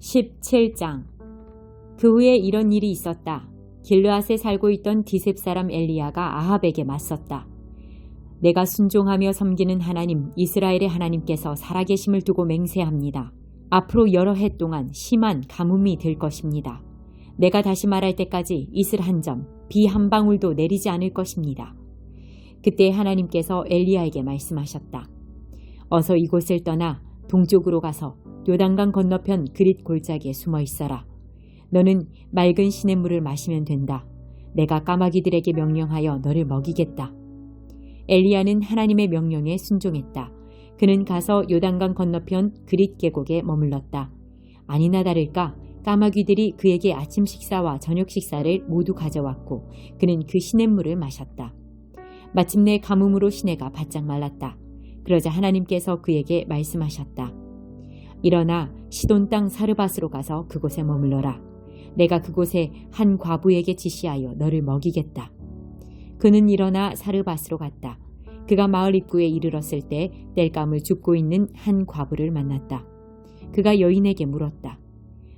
17장. 그 후에 이런 일이 있었다. 길르앗에 살고 있던 디셉 사람 엘리야가 아합에게 맞섰다. 내가 순종하며 섬기는 하나님 이스라엘의 하나님께서 살아계심을 두고 맹세합니다. 앞으로 여러 해 동안 심한 가뭄이 될 것입니다. 내가 다시 말할 때까지 이슬 한 점, 비 한 방울도 내리지 않을 것입니다. 그때 하나님께서 엘리야에게 말씀하셨다. 어서 이곳을 떠나 동쪽으로 가서 요단강 건너편 그릿 골짜기에 숨어 있어라. 너는 맑은 시냇물을 마시면 된다. 내가 까마귀들에게 명령하여 너를 먹이겠다. 엘리야는 하나님의 명령에 순종했다. 그는 가서 요단강 건너편 그릿 계곡에 머물렀다. 아니나 다를까 까마귀들이 그에게 아침 식사와 저녁 식사를 모두 가져왔고 그는 그 시냇물을 마셨다. 마침내 가뭄으로 시내가 바짝 말랐다. 그러자 하나님께서 그에게 말씀하셨다. 일어나 시돈 땅 사르밧으로 가서 그곳에 머물러라. 내가 그곳에 한 과부에게 지시하여 너를 먹이겠다. 그는 일어나 사르밧으로 갔다. 그가 마을 입구에 이르렀을 때 땔감을 줍고 있는 한 과부를 만났다. 그가 여인에게 물었다.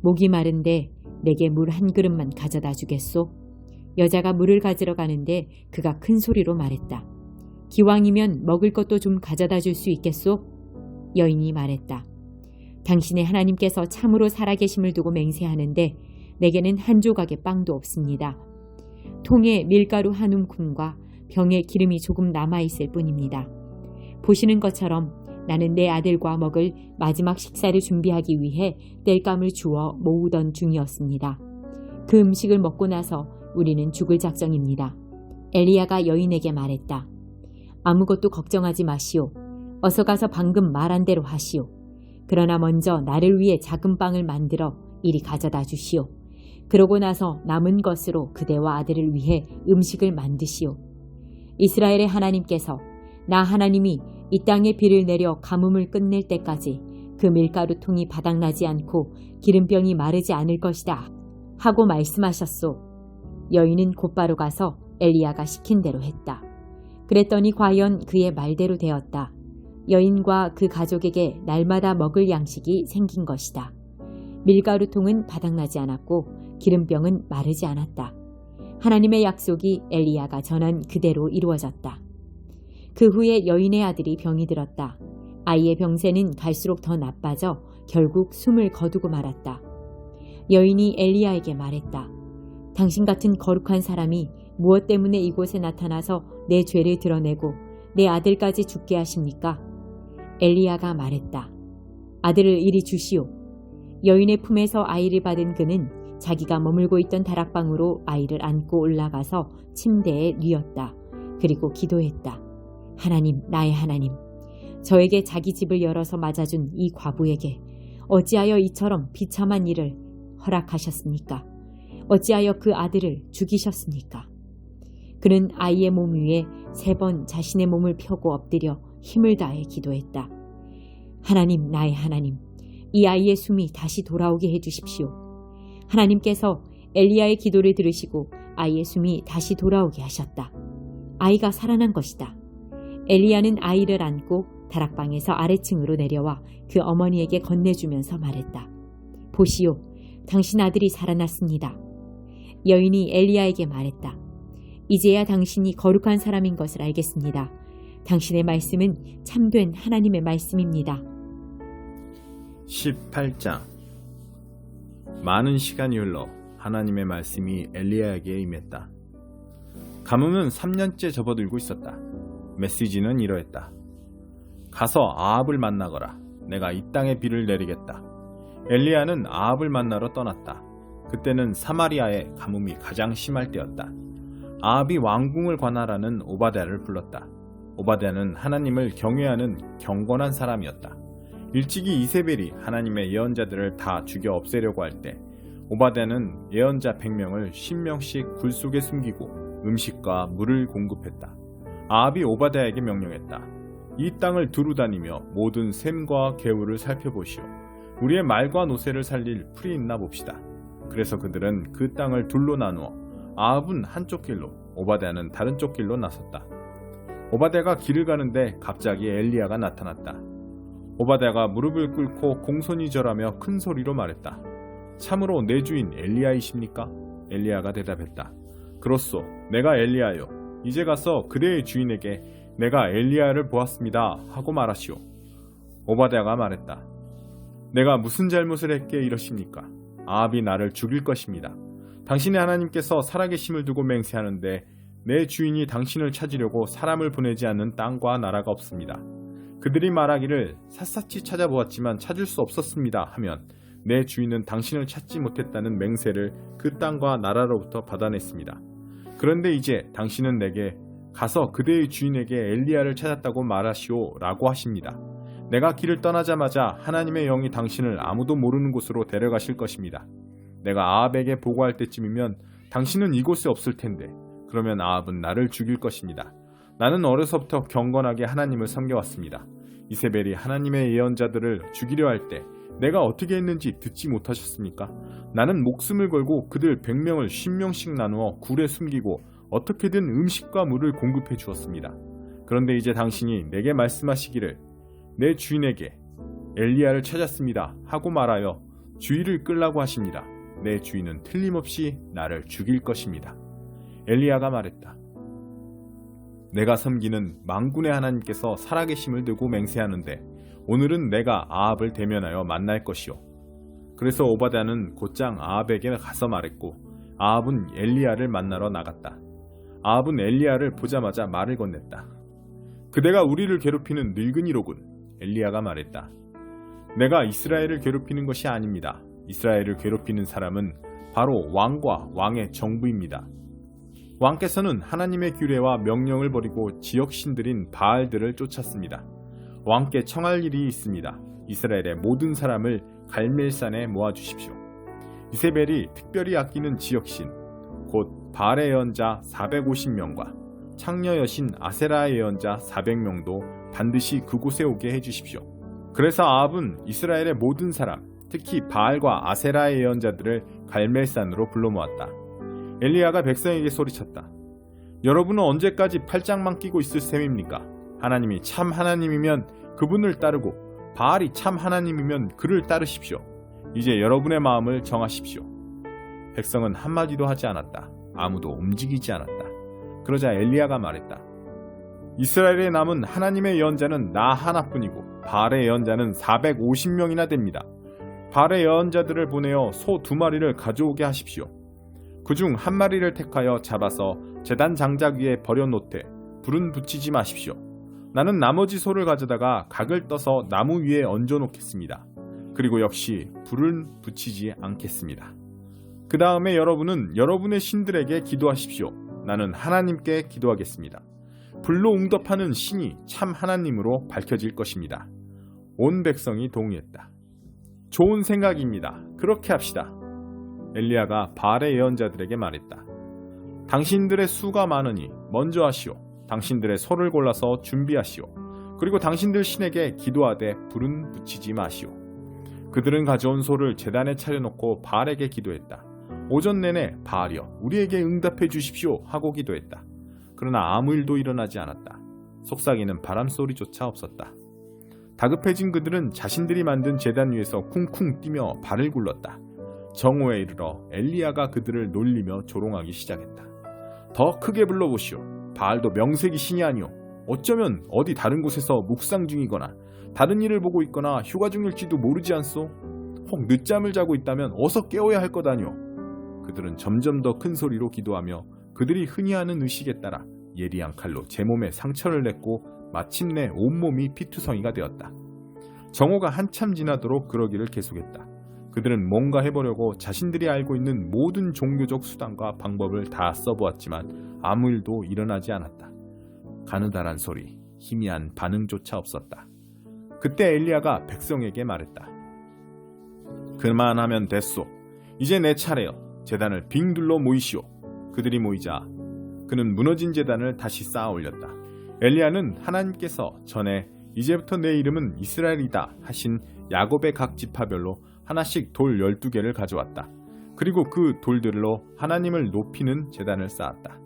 목이 마른데 내게 물 한 그릇만 가져다 주겠소? 여자가 물을 가지러 가는데 그가 큰 소리로 말했다. 기왕이면 먹을 것도 좀 가져다 줄 수 있겠소? 여인이 말했다. 당신의 하나님께서 참으로 살아계심을 두고 맹세하는데 내게는 한 조각의 빵도 없습니다. 통에 밀가루 한 움큼과 병에 기름이 조금 남아있을 뿐입니다. 보시는 것처럼 나는 내 아들과 먹을 마지막 식사를 준비하기 위해 땔감을 주워 모으던 중이었습니다. 그 음식을 먹고 나서 우리는 죽을 작정입니다. 엘리야가 여인에게 말했다. 아무것도 걱정하지 마시오. 어서 가서 방금 말한 대로 하시오. 그러나 먼저 나를 위해 작은 빵을 만들어 이리 가져다 주시오. 그러고 나서 남은 것으로 그대와 아들을 위해 음식을 만드시오. 이스라엘의 하나님께서 나 하나님이 이 땅에 비를 내려 가뭄을 끝낼 때까지 그 밀가루통이 바닥나지 않고 기름병이 마르지 않을 것이다 하고 말씀하셨소. 여인은 곧바로 가서 엘리야가 시킨 대로 했다. 그랬더니 과연 그의 말대로 되었다. 여인과 그 가족에게 날마다 먹을 양식이 생긴 것이다. 밀가루통은 바닥나지 않았고 기름병은 마르지 않았다. 하나님의 약속이 엘리야가 전한 그대로 이루어졌다. 그 후에 여인의 아들이 병이 들었다. 아이의 병세는 갈수록 더 나빠져 결국 숨을 거두고 말았다. 여인이 엘리야에게 말했다. 당신 같은 거룩한 사람이 무엇 때문에 이곳에 나타나서 내 죄를 드러내고 내 아들까지 죽게 하십니까? 엘리야가 말했다. 아들을 이리 주시오. 여인의 품에서 아이를 받은 그는 자기가 머물고 있던 다락방으로 아이를 안고 올라가서 침대에 뉘었다. 그리고 기도했다. 하나님, 나의 하나님, 저에게 자기 집을 열어서 맞아준 이 과부에게 어찌하여 이처럼 비참한 일을 허락하셨습니까? 어찌하여 그 아들을 죽이셨습니까? 그는 아이의 몸 위에 3번 자신의 몸을 펴고 엎드려 힘을 다해 기도했다. 하나님, 나의 하나님, 이 아이의 숨이 다시 돌아오게 해주십시오. 하나님께서 엘리야의 기도를 들으시고 아이의 숨이 다시 돌아오게 하셨다. 아이가 살아난 것이다. 엘리야는 아이를 안고 다락방에서 아래층으로 내려와 그 어머니에게 건네주면서 말했다. 보시오, 당신 아들이 살아났습니다. 여인이 엘리야에게 말했다. 이제야 당신이 거룩한 사람인 것을 알겠습니다. 당신의 말씀은 참된 하나님의 말씀입니다. 18장. 많은 시간이 흘러 하나님의 말씀이 엘리야에게 임했다. 가뭄은 3년째 접어들고 있었다. 메시지는 이러했다. 가서 아합을 만나거라. 내가 이 땅에 비를 내리겠다. 엘리야는 아합을 만나러 떠났다. 그때는 사마리아의 가뭄이 가장 심할 때였다. 아합이 왕궁을 관할하는 오바댜를 불렀다. 오바댜는 하나님을 경외하는 경건한 사람이었다. 일찍이 이세벨이 하나님의 예언자들을 다 죽여 없애려고 할 때 오바댜는 예언자 100명을 10명씩 굴 속에 숨기고 음식과 물을 공급했다. 아합이 오바댜에게 명령했다. 이 땅을 두루 다니며 모든 샘과 개울을 살펴보시오. 우리의 말과 노새를 살릴 풀이 있나 봅시다. 그래서 그들은 그 땅을 둘로 나누어 아합은 한쪽 길로, 오바댜는 다른 쪽 길로 나섰다. 오바댜가 길을 가는데 갑자기 엘리야가 나타났다. 오바댜가 무릎을 꿇고 공손히 절하며 큰 소리로 말했다. 참으로 내 주인 엘리야이십니까? 엘리야가 대답했다. 그렇소, 내가 엘리야요. 이제 가서 그대의 주인에게 내가 엘리야를 보았습니다 하고 말하시오. 오바댜가 말했다. 내가 무슨 잘못을 했기에 이러십니까? 아합이 나를 죽일 것입니다. 당신의 하나님께서 살아계심을 두고 맹세하는데 내 주인이 당신을 찾으려고 사람을 보내지 않는 땅과 나라가 없습니다. 그들이 말하기를 샅샅이 찾아보았지만 찾을 수 없었습니다 하면 내 주인은 당신을 찾지 못했다는 맹세를 그 땅과 나라로부터 받아냈습니다. 그런데 이제 당신은 내게 가서 그대의 주인에게 엘리야를 찾았다고 말하시오 라고 하십니다. 내가 길을 떠나자마자 하나님의 영이 당신을 아무도 모르는 곳으로 데려가실 것입니다. 내가 아합에게 보고할 때쯤이면 당신은 이곳에 없을 텐데 그러면 아합은 나를 죽일 것입니다. 나는 어려서부터 경건하게 하나님을 섬겨왔습니다. 이세벨이 하나님의 예언자들을 죽이려 할 때 내가 어떻게 했는지 듣지 못하셨습니까? 나는 목숨을 걸고 그들 100명을 50명씩 나누어 굴에 숨기고 어떻게든 음식과 물을 공급해 주었습니다. 그런데 이제 당신이 내게 말씀하시기를 내 주인에게 엘리야를 찾았습니다 하고 말하여 주의를 끌라고 하십니다. 내 주인은 틀림없이 나를 죽일 것입니다. 엘리야가 말했다. 내가 섬기는 만군의 하나님께서 살아계심을 두고 맹세하는데 오늘은 내가 아합을 대면하여 만날 것이요. 그래서 오바댜는 곧장 아합에게 가서 말했고 아합은 엘리야를 만나러 나갔다. 아합은 엘리야를 보자마자 말을 건넸다. 그대가 우리를 괴롭히는 늙은이로군. 엘리야가 말했다. 내가 이스라엘을 괴롭히는 것이 아닙니다. 이스라엘을 괴롭히는 사람은 바로 왕과 왕의 정부입니다. 왕께서는 하나님의 규례와 명령을 버리고 지역신들인 바알들을 쫓았습니다. 왕께 청할 일이 있습니다. 이스라엘의 모든 사람을 갈멜산에 모아주십시오. 이세벨이 특별히 아끼는 지역신, 곧 바알의 예언자 450명과 창녀 여신 아세라의 예언자 400명도 반드시 그곳에 오게 해주십시오. 그래서 아합은 이스라엘의 모든 사람, 특히 바알과 아세라의 예언자들을 갈멜산으로 불러 모았다. 엘리야가 백성에게 소리쳤다. 여러분은 언제까지 팔짱만 끼고 있을 셈입니까? 하나님이 참 하나님이면 그분을 따르고 바알이 참 하나님이면 그를 따르십시오. 이제 여러분의 마음을 정하십시오. 백성은 한마디도 하지 않았다. 아무도 움직이지 않았다. 그러자 엘리야가 말했다. 이스라엘에 남은 하나님의 예언자는 나 하나뿐이고 바알의 예언자는 450명이나 됩니다. 바알의 예언자들을 보내어 소 2마리를 가져오게 하십시오. 그중 1마리를 택하여 잡아서 제단 장작 위에 버려놓되 불은 붙이지 마십시오. 나는 나머지 소를 가져다가 각을 떠서 나무 위에 얹어놓겠습니다. 그리고 역시 불은 붙이지 않겠습니다. 그 다음에 여러분은 여러분의 신들에게 기도하십시오. 나는 하나님께 기도하겠습니다. 불로 응답하는 신이 참 하나님으로 밝혀질 것입니다. 온 백성이 동의했다. 좋은 생각입니다. 그렇게 합시다. 엘리야가 바알의 예언자들에게 말했다. 당신들의 수가 많으니 먼저 하시오. 당신들의 소를 골라서 준비하시오. 그리고 당신들 신에게 기도하되 불은 붙이지 마시오. 그들은 가져온 소를 제단에 차려놓고 바알에게 기도했다. 오전 내내 바알이여 우리에게 응답해 주십시오 하고 기도했다. 그러나 아무 일도 일어나지 않았다. 속삭이는 바람소리조차 없었다. 다급해진 그들은 자신들이 만든 제단 위에서 쿵쿵 뛰며 발을 굴렀다. 정오에 이르러 엘리야가 그들을 놀리며 조롱하기 시작했다. 더 크게 불러보시오. 바알도 명색이 신이 아니오. 어쩌면 어디 다른 곳에서 묵상 중이거나 다른 일을 보고 있거나 휴가 중일지도 모르지 않소? 혹 늦잠을 자고 있다면 어서 깨워야 할 것 아니오. 그들은 점점 더 큰 소리로 기도하며 그들이 흔히 하는 의식에 따라 예리한 칼로 제 몸에 상처를 냈고 마침내 온몸이 피투성이가 되었다. 정오가 한참 지나도록 그러기를 계속했다. 그들은 뭔가 해보려고 자신들이 알고 있는 모든 종교적 수단과 방법을 다 써보았지만 아무 일도 일어나지 않았다. 가느다란 소리, 희미한 반응조차 없었다. 그때 엘리야가 백성에게 말했다. 그만하면 됐소. 이제 내 차례여. 제단을 빙 둘러 모이시오. 그들이 모이자 그는 무너진 제단을 다시 쌓아 올렸다. 엘리야는 하나님께서 전에 이제부터 내 이름은 이스라엘이다 하신 야곱의 각 지파별로 하나씩 돌 12개를 가져왔다. 그리고 그 돌들로 하나님을 높이는 제단을 쌓았다.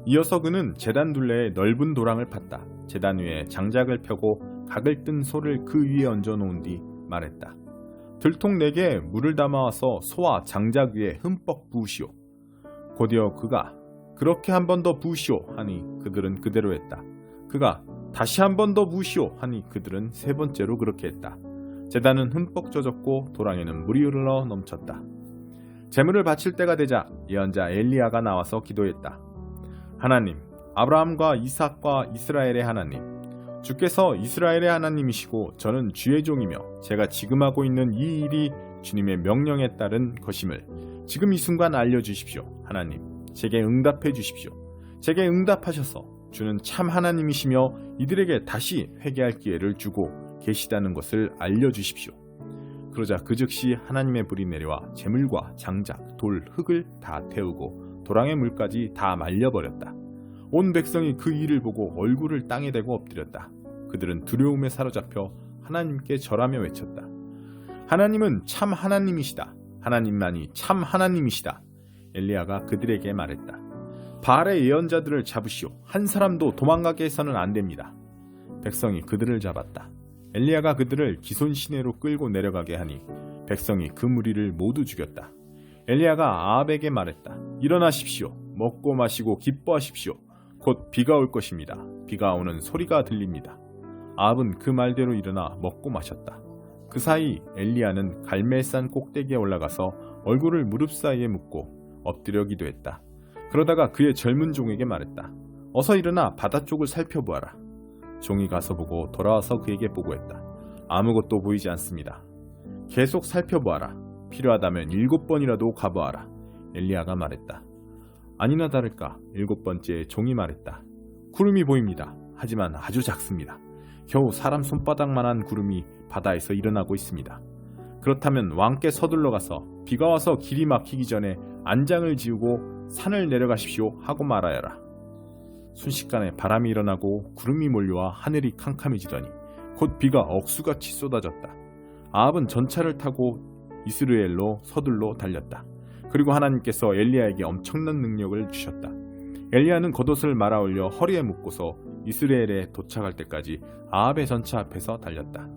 이어서 그는 제단 둘레에 넓은 도랑을 팠다. 제단 위에 장작을 펴고 각을 뜬 소를 그 위에 얹어 놓은 뒤 말했다. 들통 4개에 물을 담아와서 소와 장작 위에 흠뻑 부으시오. 곧이어 그가 그렇게 한 번 더 부으시오 하니 그들은 그대로 했다. 그가 다시 한 번 더 부으시오 하니 그들은 3번째로 그렇게 했다. 제단은 흠뻑 젖었고 도랑에는 물이 흘러 넘쳤다. 제물을 바칠 때가 되자 예언자 엘리야가 나와서 기도했다. 하나님, 아브라함과 이삭과 이스라엘의 하나님, 주께서 이스라엘의 하나님이시고 저는 주의 종이며 제가 지금 하고 있는 이 일이 주님의 명령에 따른 것임을 지금 이 순간 알려주십시오. 하나님, 제게 응답해 주십시오. 제게 응답하셔서 주는 참 하나님이시며 이들에게 다시 회개할 기회를 주고 계시다는 것을 알려주십시오. 그러자 그 즉시 하나님의 불이 내려와 재물과 장작, 돌, 흙을 다 태우고 도랑의 물까지 다 말려버렸다. 온 백성이 그 일을 보고 얼굴을 땅에 대고 엎드렸다. 그들은 두려움에 사로잡혀 하나님께 절하며 외쳤다. 하나님은 참 하나님이시다. 하나님만이 참 하나님이시다. 엘리야가 그들에게 말했다. 바알의 예언자들을 잡으시오. 한 사람도 도망가게 해서는 안 됩니다. 백성이 그들을 잡았다. 엘리야가 그들을 기손 시내로 끌고 내려가게 하니 백성이 그 무리를 모두 죽였다. 엘리야가 아합에게 말했다. 일어나십시오. 먹고 마시고 기뻐하십시오. 곧 비가 올 것입니다. 비가 오는 소리가 들립니다. 아합은 그 말대로 일어나 먹고 마셨다. 그 사이 엘리야는 갈멜산 꼭대기에 올라가서 얼굴을 무릎 사이에 묻고 엎드려 기도했다. 그러다가 그의 젊은 종에게 말했다. 어서 일어나 바다 쪽을 살펴보아라. 종이 가서 보고 돌아와서 그에게 보고했다. 아무것도 보이지 않습니다. 계속 살펴보아라. 필요하다면 7번이라도 가보아라. 엘리야가 말했다. 아니나 다를까 7번째 종이 말했다. 구름이 보입니다. 하지만 아주 작습니다. 겨우 사람 손바닥만한 구름이 바다에서 일어나고 있습니다. 그렇다면 왕께 서둘러 가서 비가 와서 길이 막히기 전에 안장을 지우고 산을 내려가십시오 하고 말하여라. 순식간에 바람이 일어나고 구름이 몰려와 하늘이 캄캄해지더니 곧 비가 억수같이 쏟아졌다. 아합은 전차를 타고 이스라엘로 서둘러 달렸다. 그리고 하나님께서 엘리야에게 엄청난 능력을 주셨다. 엘리야는 겉옷을 말아 올려 허리에 묶고서 이스라엘에 도착할 때까지 아합의 전차 앞에서 달렸다.